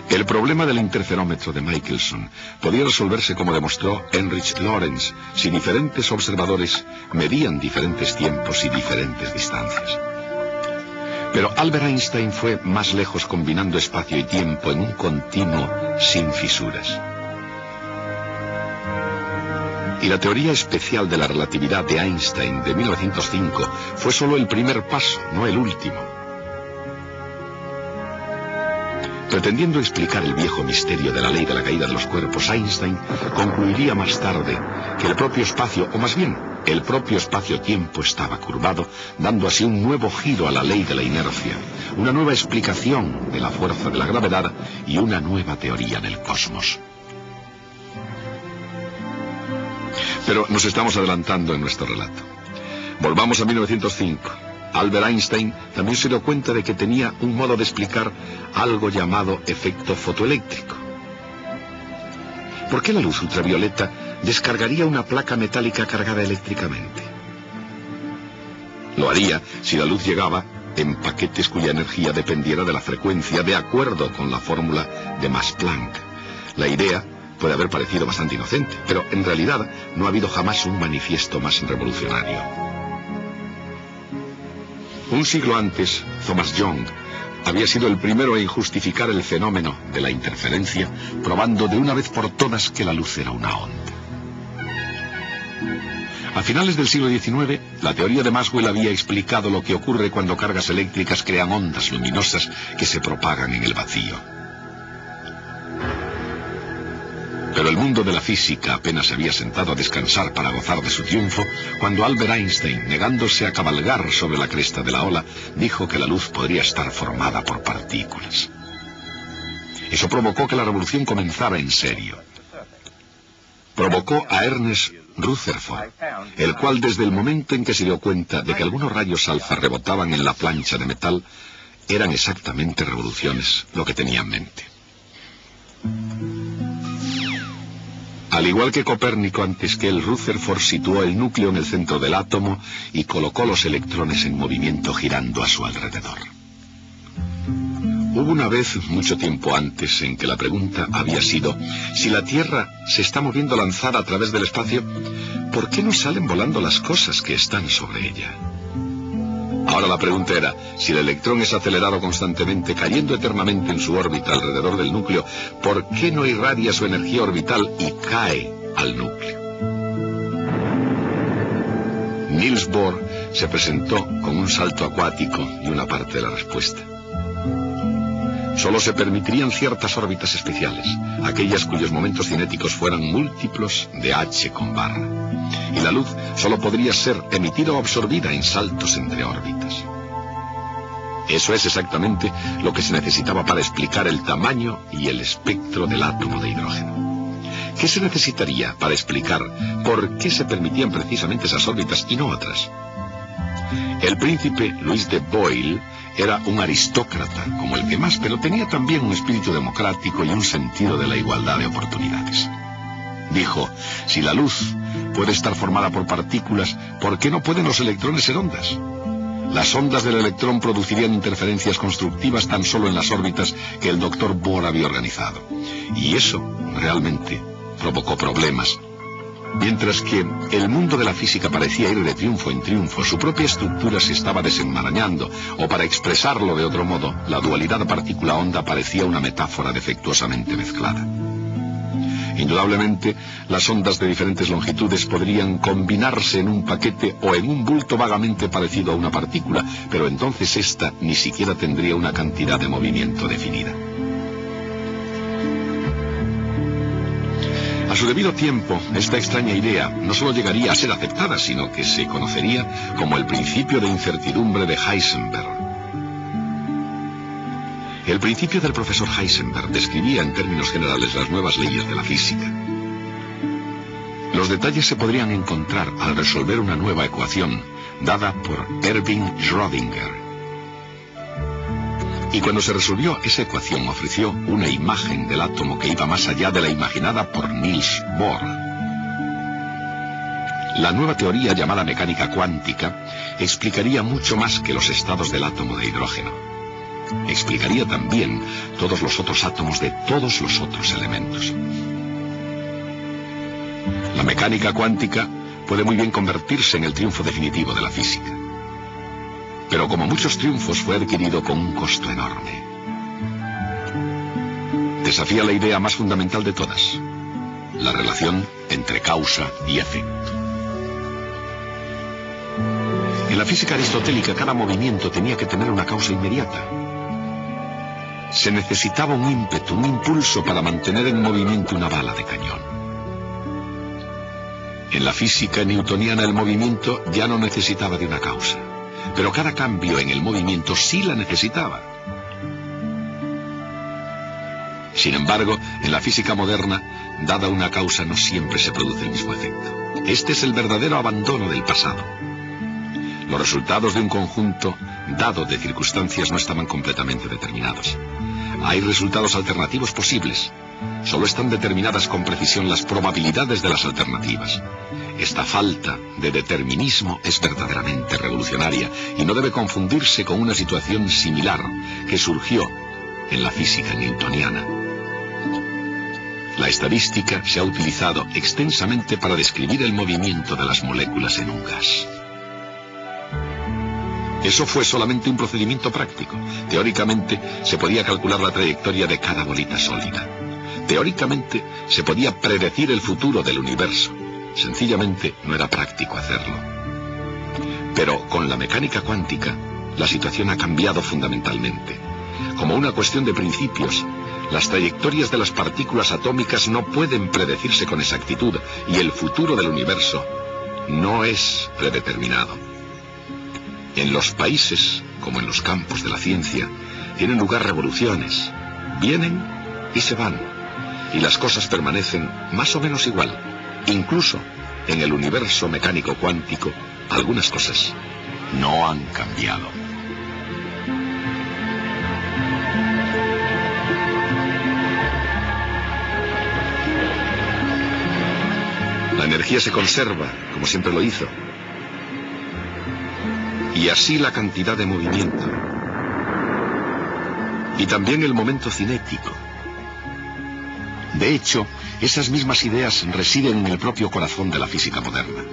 El problema del interferómetro de Michelson podía resolverse como demostró Heinrich Lorentz, si diferentes observadores medían diferentes tiempos y diferentes distancias. Pero Albert Einstein fue más lejos combinando espacio y tiempo en un continuo sin fisuras. Y la teoría especial de la relatividad de Einstein de 1905 fue solo el primer paso, no el último. Pretendiendo explicar el viejo misterio de la ley de la caída de los cuerpos, Einstein concluiría más tarde que el propio espacio, o más bien, el propio espacio-tiempo estaba curvado, dando así un nuevo giro a la ley de la inercia, una nueva explicación de la fuerza de la gravedad y una nueva teoría del cosmos. Pero nos estamos adelantando en nuestro relato. Volvamos a 1905. Albert Einstein también se dio cuenta de que tenía un modo de explicar algo llamado efecto fotoeléctrico. ¿Por qué la luz ultravioleta descargaría una placa metálica cargada eléctricamente? Lo haría si la luz llegaba en paquetes cuya energía dependiera de la frecuencia, de acuerdo con la fórmula de Max-Planck. La idea puede haber parecido bastante inocente, pero en realidad no ha habido jamás un manifiesto más revolucionario. Un siglo antes, Thomas Young había sido el primero en justificar el fenómeno de la interferencia, probando de una vez por todas que la luz era una onda. A finales del siglo XIX, la teoría de Maxwell había explicado lo que ocurre cuando cargas eléctricas crean ondas luminosas que se propagan en el vacío. Pero el mundo de la física apenas se había sentado a descansar para gozar de su triunfo, cuando Albert Einstein, negándose a cabalgar sobre la cresta de la ola, dijo que la luz podría estar formada por partículas. Eso provocó que la revolución comenzara en serio. Provocó a Ernest Rutherford, el cual desde el momento en que se dio cuenta de que algunos rayos alfa rebotaban en la plancha de metal, eran exactamente revoluciones lo que tenía en mente. Al igual que Copérnico antes que él, Rutherford situó el núcleo en el centro del átomo y colocó los electrones en movimiento girando a su alrededor. Hubo una vez, mucho tiempo antes, en que la pregunta había sido: si la Tierra se está moviendo lanzada a través del espacio, ¿por qué no salen volando las cosas que están sobre ella? Ahora la pregunta era: si el electrón es acelerado constantemente, cayendo eternamente en su órbita alrededor del núcleo, ¿por qué no irradia su energía orbital y cae al núcleo? Niels Bohr se presentó con un salto acuático y una parte de la respuesta. Solo se permitirían ciertas órbitas especiales, aquellas cuyos momentos cinéticos fueran múltiplos de h con barra. Y la luz solo podría ser emitida o absorbida en saltos entre órbitas. Eso es exactamente lo que se necesitaba para explicar el tamaño y el espectro del átomo de hidrógeno. ¿Qué se necesitaría para explicar por qué se permitían precisamente esas órbitas y no otras? El príncipe Louis de Boyle era un aristócrata como el que más, pero tenía también un espíritu democrático y un sentido de la igualdad de oportunidades. Dijo: si la luz puede estar formada por partículas, ¿por qué no pueden los electrones ser ondas? Las ondas del electrón producirían interferencias constructivas tan solo en las órbitas que el doctor Bohr había organizado. Y eso realmente provocó problemas. Mientras que el mundo de la física parecía ir de triunfo en triunfo, su propia estructura se estaba desenmarañando, o para expresarlo de otro modo, la dualidad partícula-onda parecía una metáfora defectuosamente mezclada. Indudablemente, las ondas de diferentes longitudes podrían combinarse en un paquete o en un bulto vagamente parecido a una partícula, pero entonces ésta ni siquiera tendría una cantidad de movimiento definida. A su debido tiempo, esta extraña idea no solo llegaría a ser aceptada, sino que se conocería como el principio de incertidumbre de Heisenberg. El principio del profesor Heisenberg describía en términos generales las nuevas leyes de la física. Los detalles se podrían encontrar al resolver una nueva ecuación dada por Erwin Schrödinger. Y cuando se resolvió esa ecuación, ofreció una imagen del átomo que iba más allá de la imaginada por Niels Bohr. La nueva teoría llamada mecánica cuántica explicaría mucho más que los estados del átomo de hidrógeno. explicaría también todos los otros átomos de todos los otros elementos. La mecánica cuántica puede muy bien convertirse en el triunfo definitivo de la física. Pero como muchos triunfos fue adquirido con un costo enorme. Desafía la idea más fundamental de todas, la relación entre causa y efecto. En la física aristotélica cada movimiento tenía que tener una causa inmediata. Se necesitaba un ímpetu, un impulso para mantener en movimiento una bala de cañón. En la física newtoniana el movimiento ya no necesitaba de una causa, pero cada cambio en el movimiento sí la necesitaba. Sin embargo, en la física moderna, dada una causa no siempre se produce el mismo efecto. Este es el verdadero abandono del pasado. Los resultados de un conjunto dado de circunstancias no estaban completamente determinados. Hay resultados alternativos posibles. Solo están determinadas con precisión las probabilidades de las alternativas. Esta falta de determinismo es verdaderamente revolucionaria y no debe confundirse con una situación similar que surgió en la física newtoniana. La estadística se ha utilizado extensamente para describir el movimiento de las moléculas en un gas. Eso fue solamente un procedimiento práctico. Teóricamente se podía calcular la trayectoria de cada bolita sólida. Teóricamente se podía predecir el futuro del universo. Sencillamente no era práctico hacerlo. Pero con la mecánica cuántica, la situación ha cambiado fundamentalmente. Como una cuestión de principios, las trayectorias de las partículas atómicas no pueden predecirse con exactitud y el futuro del universo no es predeterminado. En los países, como en los campos de la ciencia, tienen lugar revoluciones. Vienen y se van, y las cosas permanecen más o menos igual. Incluso en el universo mecánico cuántico, algunas cosas no han cambiado. La energía se conserva, como siempre lo hizo. Y así la cantidad de movimiento. Y también el momento cinético. De hecho, esas mismas ideas residen en el propio corazón de la física moderna.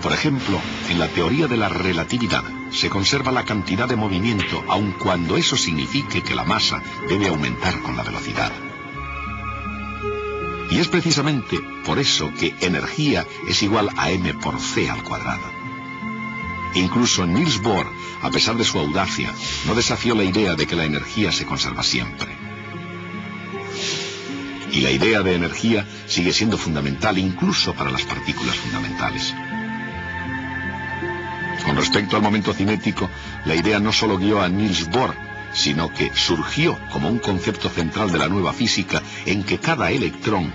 Por ejemplo, en la teoría de la relatividad se conserva la cantidad de movimiento, aun cuando eso signifique que la masa debe aumentar con la velocidad. Y es precisamente por eso que energía es igual a m por c al cuadrado. Incluso Niels Bohr, a pesar de su audacia, no desafió la idea de que la energía se conserva siempre. Y la idea de energía sigue siendo fundamental incluso para las partículas fundamentales. Con respecto al momento cinético, la idea no solo guió a Niels Bohr, sino que surgió como un concepto central de la nueva física en que cada electrón,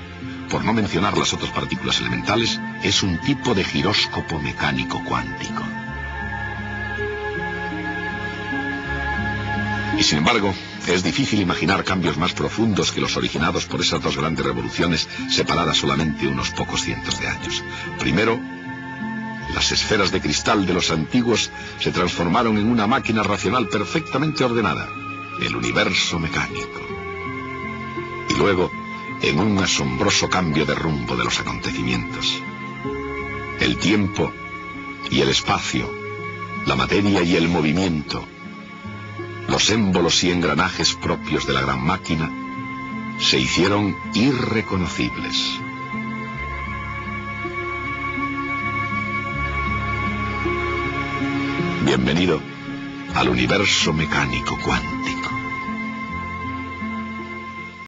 por no mencionar las otras partículas elementales, es un tipo de giróscopo mecánico cuántico. Y sin embargo, es difícil imaginar cambios más profundos que los originados por esas dos grandes revoluciones separadas solamente unos pocos cientos de años. Primero, las esferas de cristal de los antiguos se transformaron en una máquina racional perfectamente ordenada, el universo mecánico. Y luego, en un asombroso cambio de rumbo de los acontecimientos. El tiempo y el espacio, la materia y el movimiento, los émbolos y engranajes propios de la gran máquina se hicieron irreconocibles. Bienvenido al universo mecánico cuántico.